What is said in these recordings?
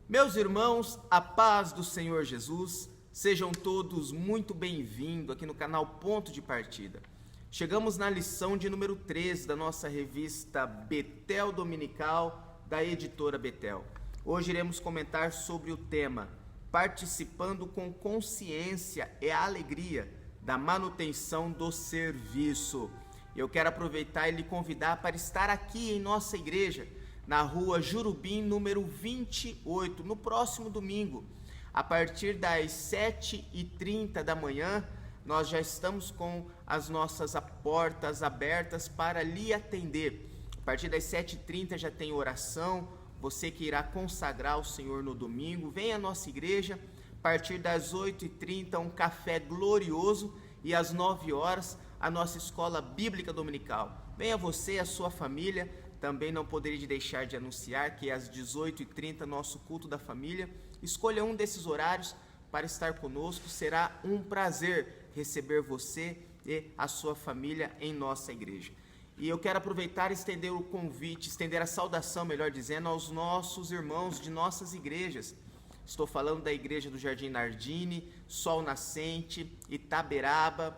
Meus irmãos, a paz do Senhor Jesus, sejam todos muito bem-vindos aqui no canal Ponto de Partida. Chegamos na lição de número 13 da nossa revista Betel Dominical, da editora Betel. Hoje iremos comentar sobre o tema Participando com consciência e alegria da manutenção do serviço. Eu quero aproveitar e lhe convidar para estar aqui em nossa igreja, na rua Jurubim, número 28, no próximo domingo. A partir das 7h30 da manhã, nós já estamos com as nossas portas abertas para lhe atender. A partir das 7h30 já tem oração, você que irá consagrar o Senhor no domingo, vem à nossa igreja. A partir das 8h30, um café glorioso e às 9h, a nossa escola bíblica dominical. Venha você e a sua família. Também não poderia deixar de anunciar que às 18h30, nosso culto da família. Escolha um desses horários para estar conosco. Será um prazer receber você e a sua família em nossa igreja. E eu quero aproveitar e estender o convite, estender a saudação, melhor dizendo, aos nossos irmãos de nossas igrejas. Estou falando da igreja do Jardim Nardini, Sol Nascente, Itaberaba,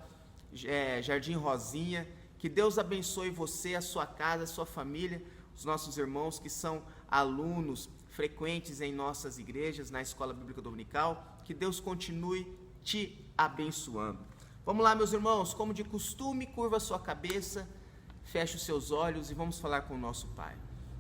Jardim Rosinha. Que Deus abençoe você, a sua casa, a sua família, os nossos irmãos que são alunos frequentes em nossas igrejas, na Escola Bíblica Dominical. Que Deus continue te abençoando. Vamos lá, meus irmãos, como de costume, curva a sua cabeça, feche os seus olhos e vamos falar com o nosso Pai.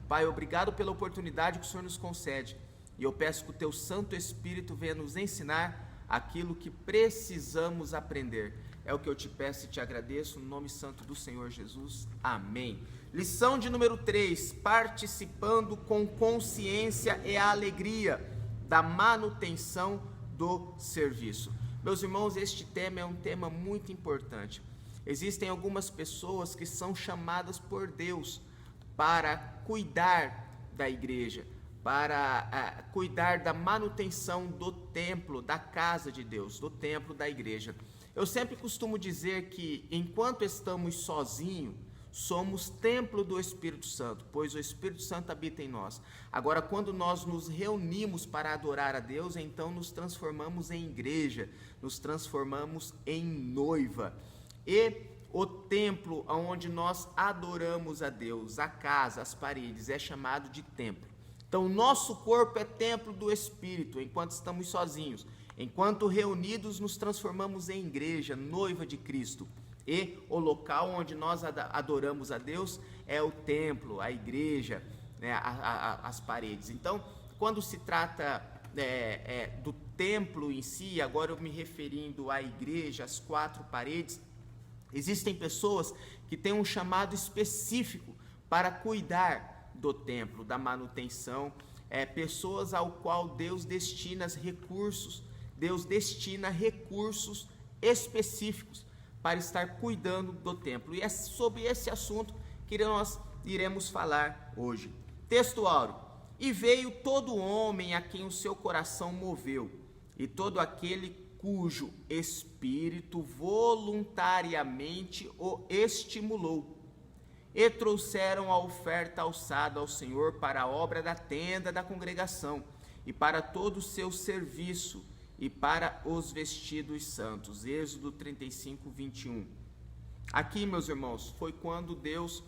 Pai, obrigado pela oportunidade que o Senhor nos concede. E eu peço que o Teu Santo Espírito venha nos ensinar aquilo que precisamos aprender. É o que eu te peço e te agradeço, no nome santo do Senhor Jesus. Amém. Lição de número 3, participando com consciência e alegria da manutenção do serviço. Meus irmãos, este tema é um tema muito importante. Existem algumas pessoas que são chamadas por Deus para cuidar da igreja, para cuidar da manutenção do templo, da casa de Deus, do templo da igreja. Eu sempre costumo dizer que, enquanto estamos sozinhos, somos templo do Espírito Santo, pois o Espírito Santo habita em nós. Agora, quando nós nos reunimos para adorar a Deus, então nos transformamos em igreja, nos transformamos em noiva. E o templo onde nós adoramos a Deus, a casa, as paredes, é chamado de templo. Então, nosso corpo é templo do Espírito, enquanto estamos sozinhos. Enquanto reunidos, nos transformamos em igreja, noiva de Cristo. E o local onde nós adoramos a Deus é o templo, a igreja, né, as paredes. Então, quando se trata do templo em si, agora eu me referindo à igreja, às 4 paredes, existem pessoas que têm um chamado específico para cuidar do templo, da manutenção, pessoas ao qual Deus destina recursos. Deus destina recursos específicos para estar cuidando do templo. E é sobre esse assunto que nós iremos falar hoje. Texto áureo. E veio todo homem a quem o seu coração moveu, e todo aquele cujo espírito voluntariamente o estimulou. E trouxeram a oferta alçada ao Senhor para a obra da tenda da congregação, e para todo o seu serviço, e para os vestidos santos. Êxodo 35, 21. Aqui, meus irmãos, foi quando Deus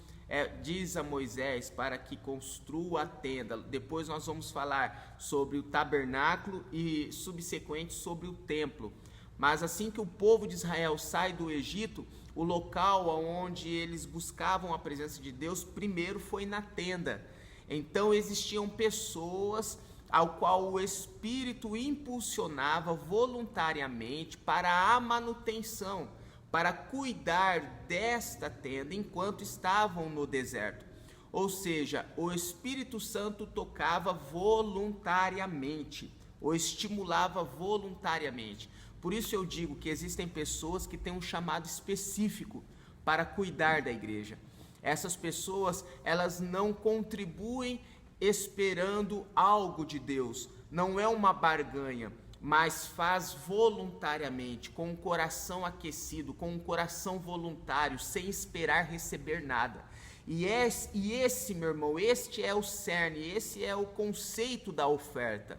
diz a Moisés para que construa a tenda. Depois nós vamos falar sobre o tabernáculo e subsequente sobre o templo. Mas assim que o povo de Israel sai do Egito, o local onde eles buscavam a presença de Deus primeiro foi na tenda. Então existiam pessoas ao qual o Espírito impulsionava voluntariamente para a manutenção, para cuidar desta tenda enquanto estavam no deserto. Ou seja, o Espírito Santo tocava voluntariamente, o estimulava voluntariamente. Por isso eu digo que existem pessoas que têm um chamado específico para cuidar da igreja. Essas pessoas, elas não contribuem esperando algo de Deus, não é uma barganha, mas faz voluntariamente, com o coração aquecido, com um coração voluntário, sem esperar receber nada. E esse, meu irmão, este é o cerne, esse é o conceito da oferta.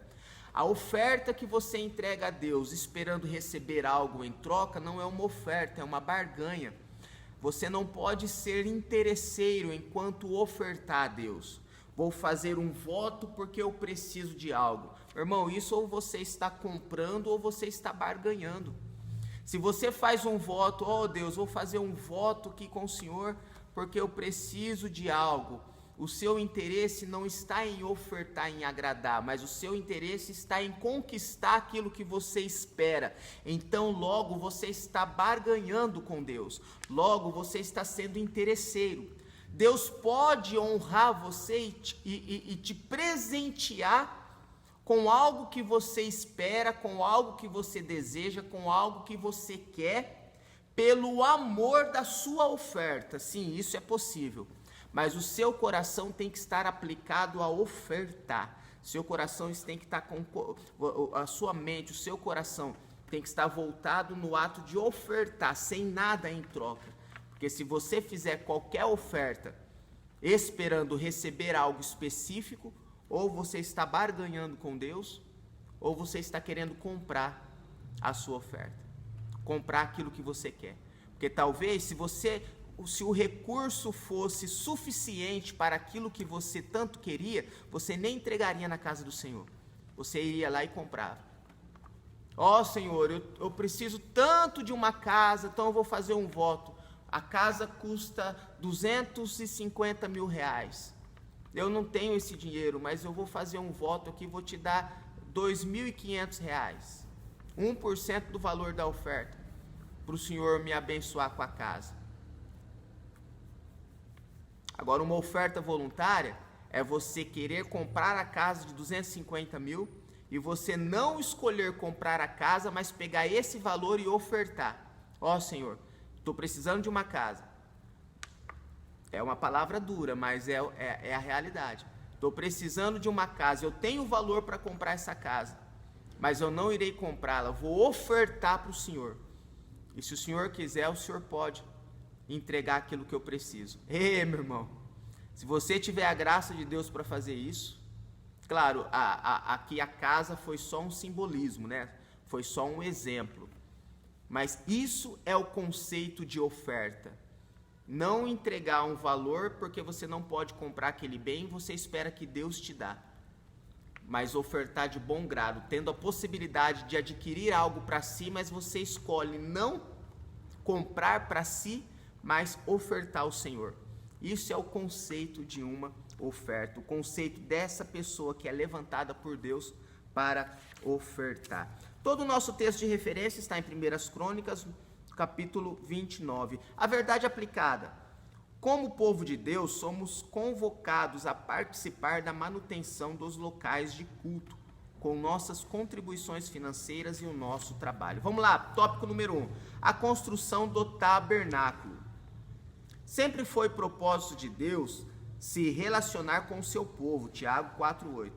A oferta que você entrega a Deus esperando receber algo em troca não é uma oferta, é uma barganha. Você não pode ser interesseiro enquanto ofertar a Deus. Vou fazer um voto porque eu preciso de algo. Irmão, isso ou você está comprando ou você está barganhando. Se você faz um voto, oh Deus, vou fazer um voto aqui com o Senhor porque eu preciso de algo. O seu interesse não está em ofertar, em agradar, mas o seu interesse está em conquistar aquilo que você espera. Então, logo você está barganhando com Deus. Logo você está sendo interesseiro. Deus pode honrar você e te presentear com algo que você espera, com algo que você deseja, com algo que você quer, pelo amor da sua oferta. Sim, isso é possível. Mas o seu coração tem que estar aplicado a ofertar. Seu coração tem que estar com a sua mente, o seu coração tem que estar voltado no ato de ofertar, sem nada em troca. Porque se você fizer qualquer oferta esperando receber algo específico, ou você está barganhando com Deus, ou você está querendo comprar a sua oferta, comprar aquilo que você quer. Porque talvez se o recurso fosse suficiente para aquilo que você tanto queria, você nem entregaria na casa do Senhor. Você iria lá e comprava. Ó Senhor, eu preciso tanto de uma casa, então eu vou fazer um voto. A casa custa 250 mil reais. Eu não tenho esse dinheiro, mas eu vou fazer um voto aqui, vou te dar 2.500 reais. 1% do valor da oferta, para o Senhor me abençoar com a casa. Agora, uma oferta voluntária é você querer comprar a casa de 250 mil e você não escolher comprar a casa, mas pegar esse valor e ofertar. Ó Senhor, estou precisando de uma casa. É uma palavra dura, mas é a realidade. Estou precisando de uma casa, eu tenho valor para comprar essa casa, mas eu não irei comprá-la, vou ofertar para o Senhor. E se o Senhor quiser, o Senhor pode entregar aquilo que eu preciso. Ei, meu irmão, se você tiver a graça de Deus para fazer isso, claro, aqui a casa foi só um simbolismo, né? Foi só um exemplo, mas isso é o conceito de oferta. Não entregar um valor porque você não pode comprar aquele bem, você espera que Deus te dá, mas ofertar de bom grado, tendo a possibilidade de adquirir algo para si, mas você escolhe não comprar para si, mas ofertar ao Senhor. Isso é o conceito de uma oferta, o conceito dessa pessoa que é levantada por Deus para ofertar. Todo o nosso texto de referência está em 1 Crônicas, capítulo 29. A verdade aplicada. Como povo de Deus, somos convocados a participar da manutenção dos locais de culto, com nossas contribuições financeiras e o nosso trabalho. Vamos lá, tópico número 1. A construção do tabernáculo. Sempre foi propósito de Deus se relacionar com o seu povo, Tiago 4,8.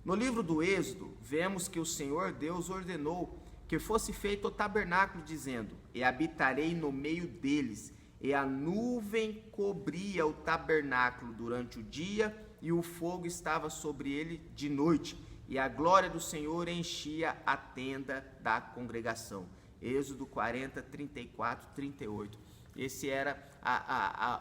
No livro do Êxodo, vemos que o Senhor Deus ordenou que fosse feito o tabernáculo, dizendo: e habitarei no meio deles, e a nuvem cobria o tabernáculo durante o dia, e o fogo estava sobre ele de noite, e a glória do Senhor enchia a tenda da congregação. Êxodo 40, 34, 38. Esse era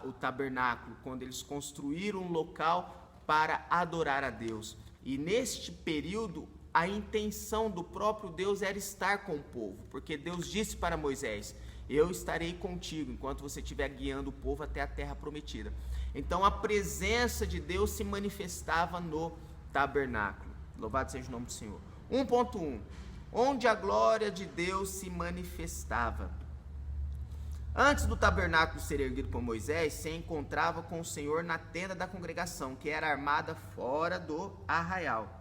o tabernáculo, quando eles construíram um local para adorar a Deus. E neste período, a intenção do próprio Deus era estar com o povo, porque Deus disse para Moisés: eu estarei contigo enquanto você estiver guiando o povo até a terra prometida. Então a presença de Deus se manifestava no tabernáculo. Louvado seja o nome do Senhor. 1.1. Onde a glória de Deus se manifestava. Antes do tabernáculo ser erguido por Moisés, se encontrava com o Senhor na tenda da congregação, que era armada fora do arraial.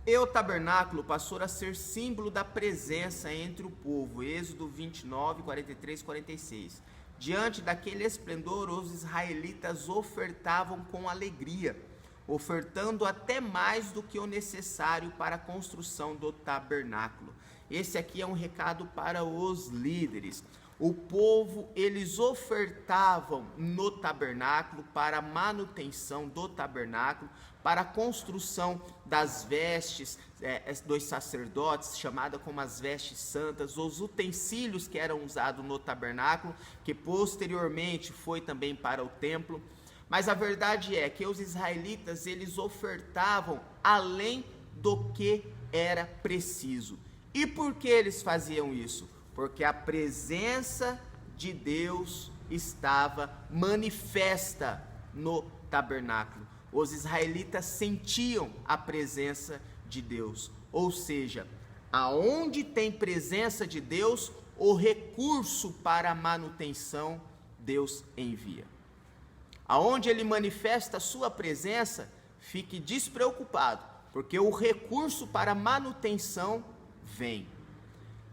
E o tabernáculo passou a ser símbolo da presença entre o povo. Êxodo 29, 43 e 46. Diante daquele esplendor, os israelitas ofertavam com alegria, ofertando até mais do que o necessário para a construção do tabernáculo. Esse aqui é um recado para os líderes. o povo, eles ofertavam no tabernáculo para a manutenção do tabernáculo, para a construção das vestes dos sacerdotes, chamada como as vestes santas, os utensílios que eram usados no tabernáculo, que posteriormente foi também para o templo. Mas a verdade é que os israelitas, eles ofertavam além do que era preciso. E por que eles faziam isso? Porque a presença de Deus estava manifesta no tabernáculo. Os israelitas sentiam a presença de Deus. Ou seja, aonde tem presença de Deus, o recurso para a manutenção Deus envia. Aonde ele manifesta a sua presença, fique despreocupado, porque o recurso para a manutenção vem.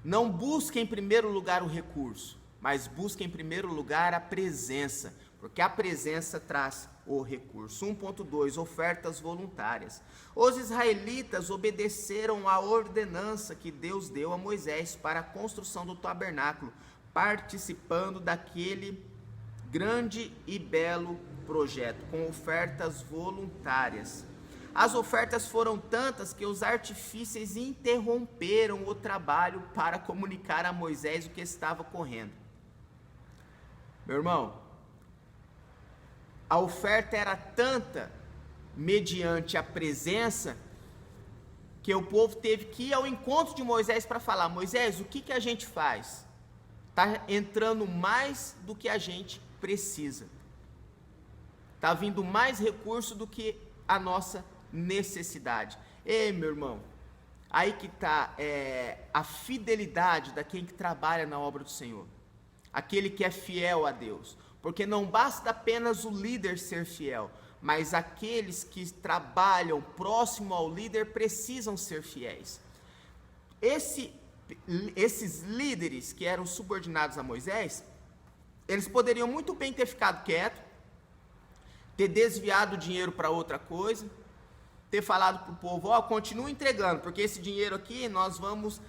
Não busque em primeiro lugar o recurso, mas busque em primeiro lugar a presença, porque a presença traz o recurso. 1.2, ofertas voluntárias. Os israelitas obedeceram à ordenança que Deus deu a Moisés para a construção do tabernáculo, participando daquele grande e belo projeto, com ofertas voluntárias. As ofertas foram tantas que os artífices interromperam o trabalho para comunicar a Moisés o que estava ocorrendo. Meu irmão, a oferta era tanta, mediante a presença, que o povo teve que ir ao encontro de Moisés para falar: Moisés, o que a gente faz? Está entrando mais do que a gente precisa. Está vindo mais recurso do que a nossa necessidade. Ei, meu irmão, aí que está a fidelidade daquele que trabalha na obra do Senhor, aquele que é fiel a Deus, porque não basta apenas o líder ser fiel, mas aqueles que trabalham próximo ao líder precisam ser fiéis. Esses líderes que eram subordinados a Moisés, eles poderiam muito bem ter ficado quietos, ter desviado o dinheiro para outra coisa, ter falado para o povo: ó, continua entregando, porque esse dinheiro aqui nós vamos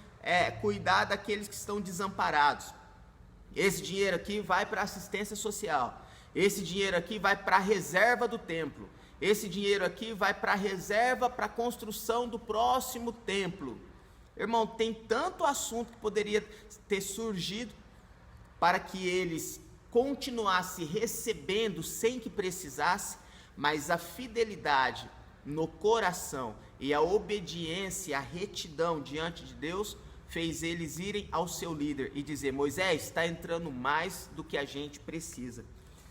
cuidar daqueles que estão desamparados. Esse dinheiro aqui vai para assistência social. Esse dinheiro aqui vai para a reserva do templo. Esse dinheiro aqui vai para a reserva para a construção do próximo templo. Irmão, tem tanto assunto que poderia ter surgido para que eles continuassem recebendo sem que precisasse, mas a fidelidade no coração e a obediência, a retidão diante de Deus fez eles irem ao seu líder e dizer: Moisés, está entrando mais do que a gente precisa.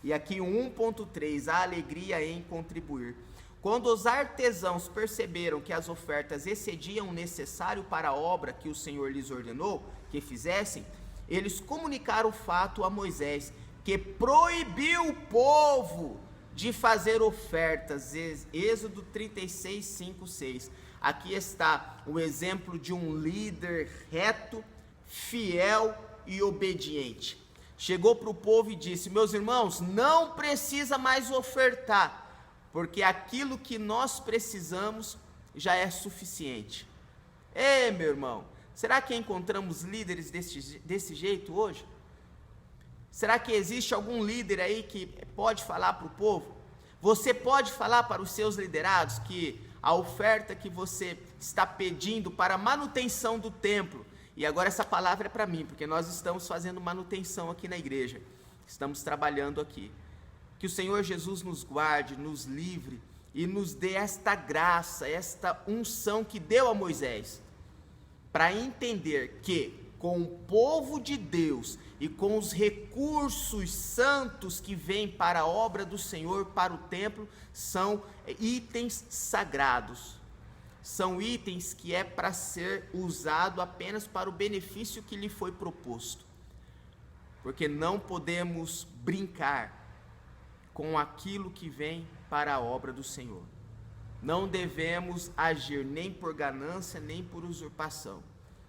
E aqui 1.3, a alegria em contribuir. Quando os artesãos perceberam que as ofertas excediam o necessário para a obra que o Senhor lhes ordenou que fizessem, eles comunicaram o fato a Moisés, que proibiu o povo de fazer ofertas. Êxodo 36, 5, 6. Aqui está o exemplo de um líder reto, fiel e obediente. Chegou para o povo e disse: meus irmãos, não precisa mais ofertar, porque aquilo que nós precisamos já é suficiente. Ei, meu irmão, será que encontramos líderes desse jeito hoje? Será que existe algum líder aí que pode falar para o povo? Você pode falar para os seus liderados que a oferta que você está pedindo para a manutenção do templo, e agora essa palavra é para mim, porque nós estamos fazendo manutenção aqui na igreja, estamos trabalhando aqui, que o Senhor Jesus nos guarde, nos livre e nos dê esta graça, esta unção que deu a Moisés, para entender que com o povo de Deus e com os recursos santos que vêm para a obra do Senhor, para o templo, são itens sagrados, são itens que é para ser usado apenas para o benefício que lhe foi proposto, porque não podemos brincar com aquilo que vem para a obra do Senhor. Não devemos agir nem por ganância, nem por usurpação,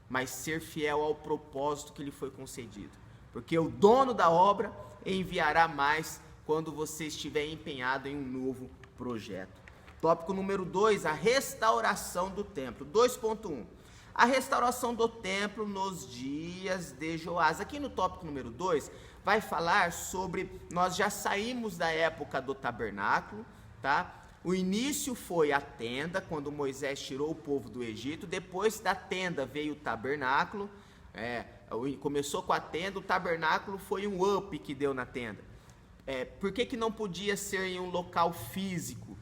mas ser fiel ao propósito que lhe foi concedido, porque o dono da obra enviará mais quando você estiver empenhado em um novo projeto. Tópico número 2, a restauração do templo. 2.1. a restauração do templo nos dias de Joás. Aqui no tópico número 2, vai falar sobre, nós já saímos da época do tabernáculo, tá? O início foi a tenda, quando Moisés tirou o povo do Egito. Depois da tenda veio o tabernáculo, começou com a tenda, o tabernáculo foi um up que deu na tenda. Por que não podia ser em um local físico?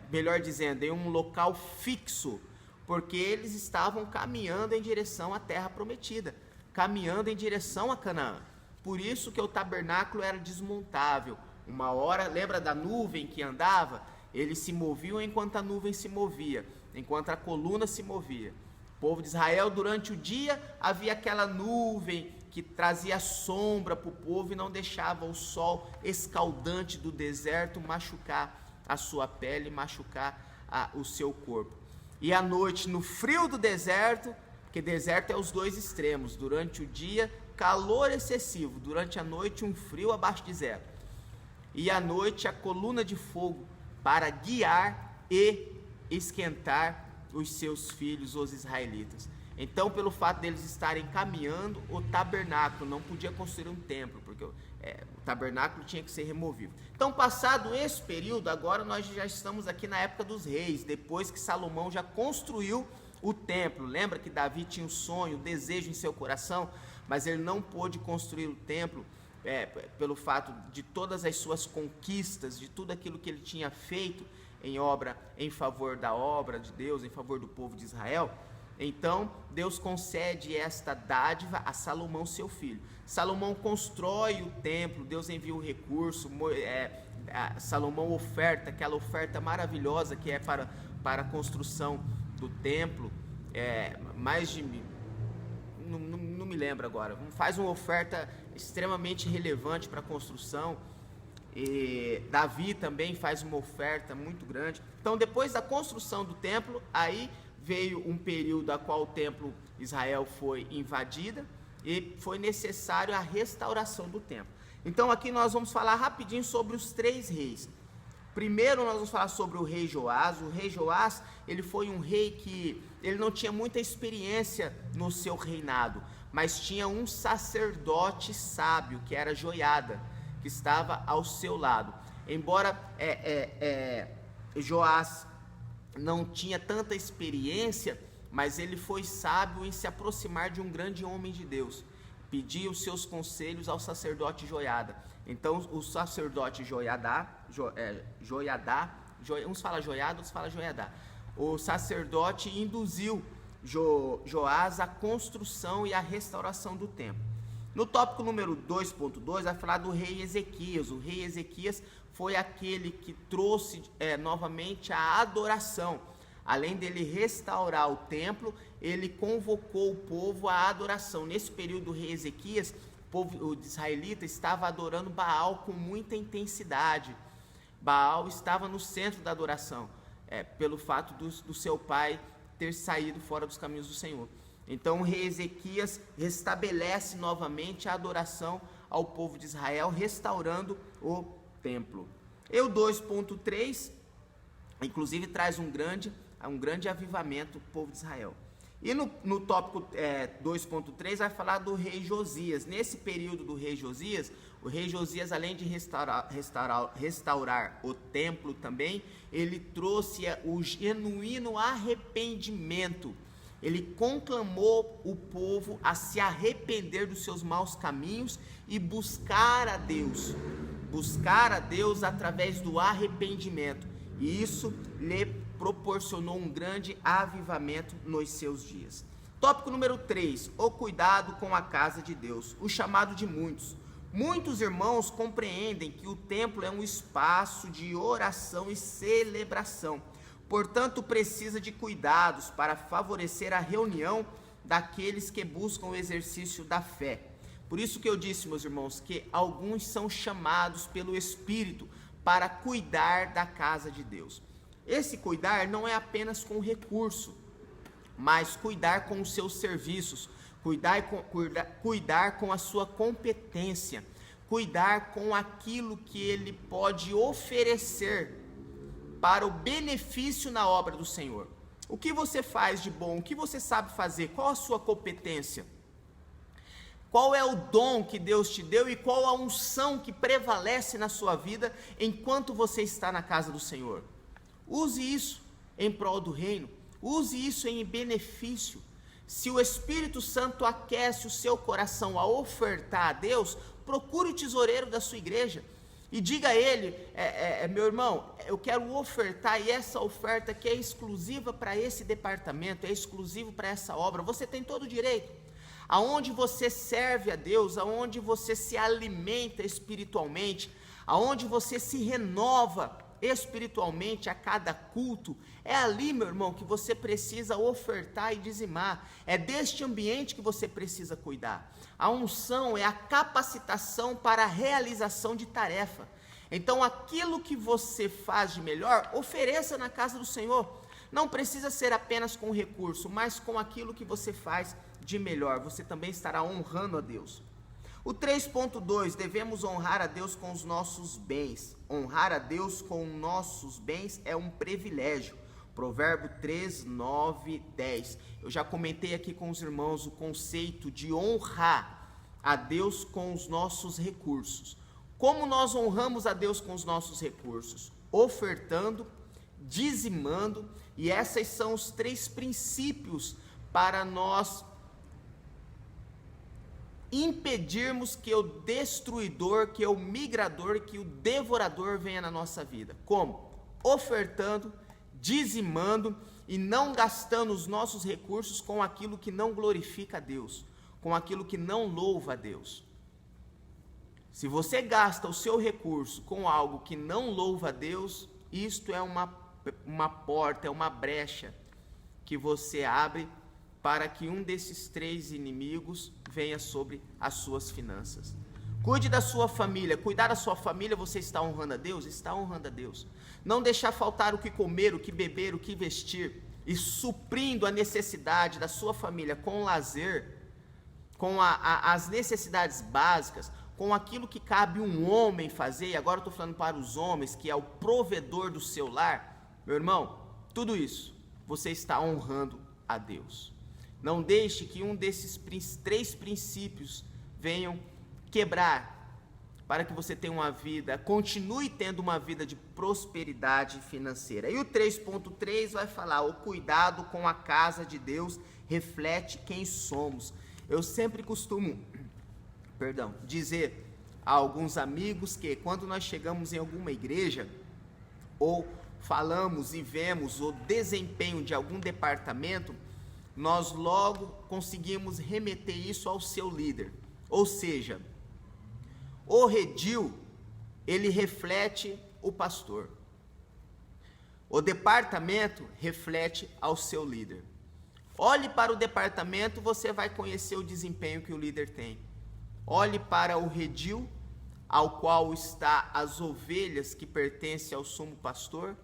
Melhor dizendo, em um local fixo, porque eles estavam caminhando em direção à terra prometida, caminhando em direção a Canaã. Por isso que o tabernáculo era desmontável. Uma hora, lembra da nuvem que andava? Eles se moviam enquanto a nuvem se movia, enquanto a coluna se movia. O povo de Israel, durante o dia, havia aquela nuvem que trazia sombra para o povo e não deixava o sol escaldante do deserto machucar a sua pele, machucar o seu corpo. E à noite, no frio do deserto, porque deserto é os dois extremos, durante o dia, calor excessivo, durante a noite, um frio abaixo de zero. E à noite, a coluna de fogo para guiar e esquentar os seus filhos, os israelitas. Então, pelo fato deles estarem caminhando, o tabernáculo não podia construir um templo, porque o tabernáculo tinha que ser removido. Então, passado esse período, agora nós já estamos aqui na época dos reis, depois que Salomão já construiu o templo. Lembra que Davi tinha um sonho, um desejo em seu coração, mas ele não pôde construir o templo pelo fato de todas as suas conquistas, de tudo aquilo que ele tinha feito em favor da obra de Deus, em favor do povo de Israel. Então, Deus concede esta dádiva a Salomão, seu filho. Salomão constrói o templo, Deus envia o recurso, Salomão oferta, aquela oferta maravilhosa que é para a construção do templo, mais de... Não me lembro agora, faz uma oferta extremamente relevante para a construção. E Davi também faz uma oferta muito grande. Então, depois da construção do templo, aí veio um período a qual o templo Israel foi invadida e foi necessário a restauração do templo. Então, aqui nós vamos falar rapidinho sobre os 3 reis. Primeiro nós vamos falar sobre o rei Joás. O rei Joás, ele foi um rei que ele não tinha muita experiência no seu reinado, mas tinha um sacerdote sábio, que era Joiada, que estava ao seu lado. Embora Joás não tinha tanta experiência, mas ele foi sábio em se aproximar de um grande homem de Deus, pedir os seus conselhos ao sacerdote Joiada. Então o sacerdote uns falam Joiada, outros falam Joiadá. O sacerdote induziu Joás à construção e à restauração do templo. No tópico número 2.2 vai falar do rei Ezequias. O rei Ezequias foi aquele que trouxe novamente a adoração. Além dele restaurar o templo, ele convocou o povo à adoração. Nesse período do rei Ezequias, o povo israelita estava adorando Baal com muita intensidade. Baal estava no centro da adoração, pelo fato do seu pai ter saído fora dos caminhos do Senhor. Então o rei Ezequias restabelece novamente a adoração ao povo de Israel, restaurando o templo. E o 2.3, inclusive, traz um grande avivamento do povo de Israel. E no tópico 2.3 vai falar do rei Josias. Nesse período do rei Josias, o rei Josias, além de restaurar o templo também, ele trouxe o genuíno arrependimento. Ele conclamou o povo a se arrepender dos seus maus caminhos e buscar a Deus através do arrependimento. E isso lhe proporcionou um grande avivamento nos seus dias. Tópico número 3, o cuidado com a casa de Deus, o chamado de muitos. Muitos irmãos compreendem que o templo é um espaço de oração e celebração. Portanto, precisa de cuidados para favorecer a reunião daqueles que buscam o exercício da fé. Por isso que eu disse, meus irmãos, que alguns são chamados pelo Espírito para cuidar da casa de Deus. Esse cuidar não é apenas com recurso, mas cuidar com os seus serviços, cuidar com a sua competência, cuidar com aquilo que ele pode oferecer para o benefício na obra do Senhor. O que você faz de bom? O que você sabe fazer? Qual a sua competência? Qual é o dom que Deus te deu e qual a unção que prevalece na sua vida enquanto você está na casa do Senhor? Use isso em prol do reino, use isso em benefício. Se o Espírito Santo aquece o seu coração a ofertar a Deus, procure o tesoureiro da sua igreja e diga a ele, meu irmão, eu quero ofertar, e essa oferta que é exclusiva para esse departamento, é exclusivo para essa obra, você tem todo o direito. Aonde você serve a Deus, aonde você se alimenta espiritualmente, aonde você se renova espiritualmente a cada culto, é ali, meu irmão, que você precisa ofertar e dizimar, é deste ambiente que você precisa cuidar. A unção é a capacitação para a realização de tarefa. Então, aquilo que você faz de melhor, ofereça na casa do Senhor. Não precisa ser apenas com recurso, mas com aquilo que você faz de melhor. Você também estará honrando a Deus. O 3.2, devemos honrar a Deus com os nossos bens. Honrar a Deus com nossos bens é um privilégio. Provérbio 3, 9, 10. Eu já comentei aqui com os irmãos o conceito de honrar a Deus com os nossos recursos. Como nós honramos a Deus com os nossos recursos? Ofertando, dizimando, e esses são os 3 princípios para nós impedirmos que o destruidor, que o migrador, que o devorador venha na nossa vida. Como? Ofertando, dizimando e não gastando os nossos recursos com aquilo que não glorifica a Deus, com aquilo que não louva a Deus. Se você gasta o seu recurso com algo que não louva a Deus, isto é uma porta, é uma brecha que você abre para que um desses 3 inimigos venha sobre as suas finanças. Cuide da sua família. Cuidar da sua família, você está honrando a Deus? Está honrando a Deus. Não deixar faltar o que comer, o que beber, o que vestir, e suprindo a necessidade da sua família com lazer, com as necessidades básicas, com aquilo que cabe um homem fazer, e agora eu estou falando para os homens, que é o provedor do seu lar. Meu irmão, tudo isso, você está honrando a Deus. Não deixe que um desses 3 princípios venham quebrar, para que você tenha uma vida, continue tendo uma vida de prosperidade financeira. E o 3.3 vai falar, o cuidado com a casa de Deus reflete quem somos. Eu sempre costumo, dizer a alguns amigos que quando nós chegamos em alguma igreja, ou falamos e vemos o desempenho de algum departamento, nós logo conseguimos remeter isso ao seu líder. Ou seja, o redil, ele reflete o pastor. O departamento reflete ao seu líder. Olhe para o departamento, você vai conhecer o desempenho que o líder tem. Olhe para o redil, ao qual está as ovelhas que pertencem ao sumo pastor,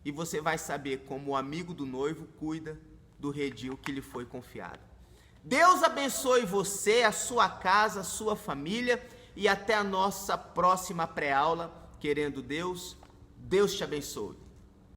e você vai saber como o amigo do noivo cuida do redil que lhe foi confiado. Deus abençoe você, a sua casa, a sua família, e até a nossa próxima pré-aula, querendo Deus, Deus te abençoe.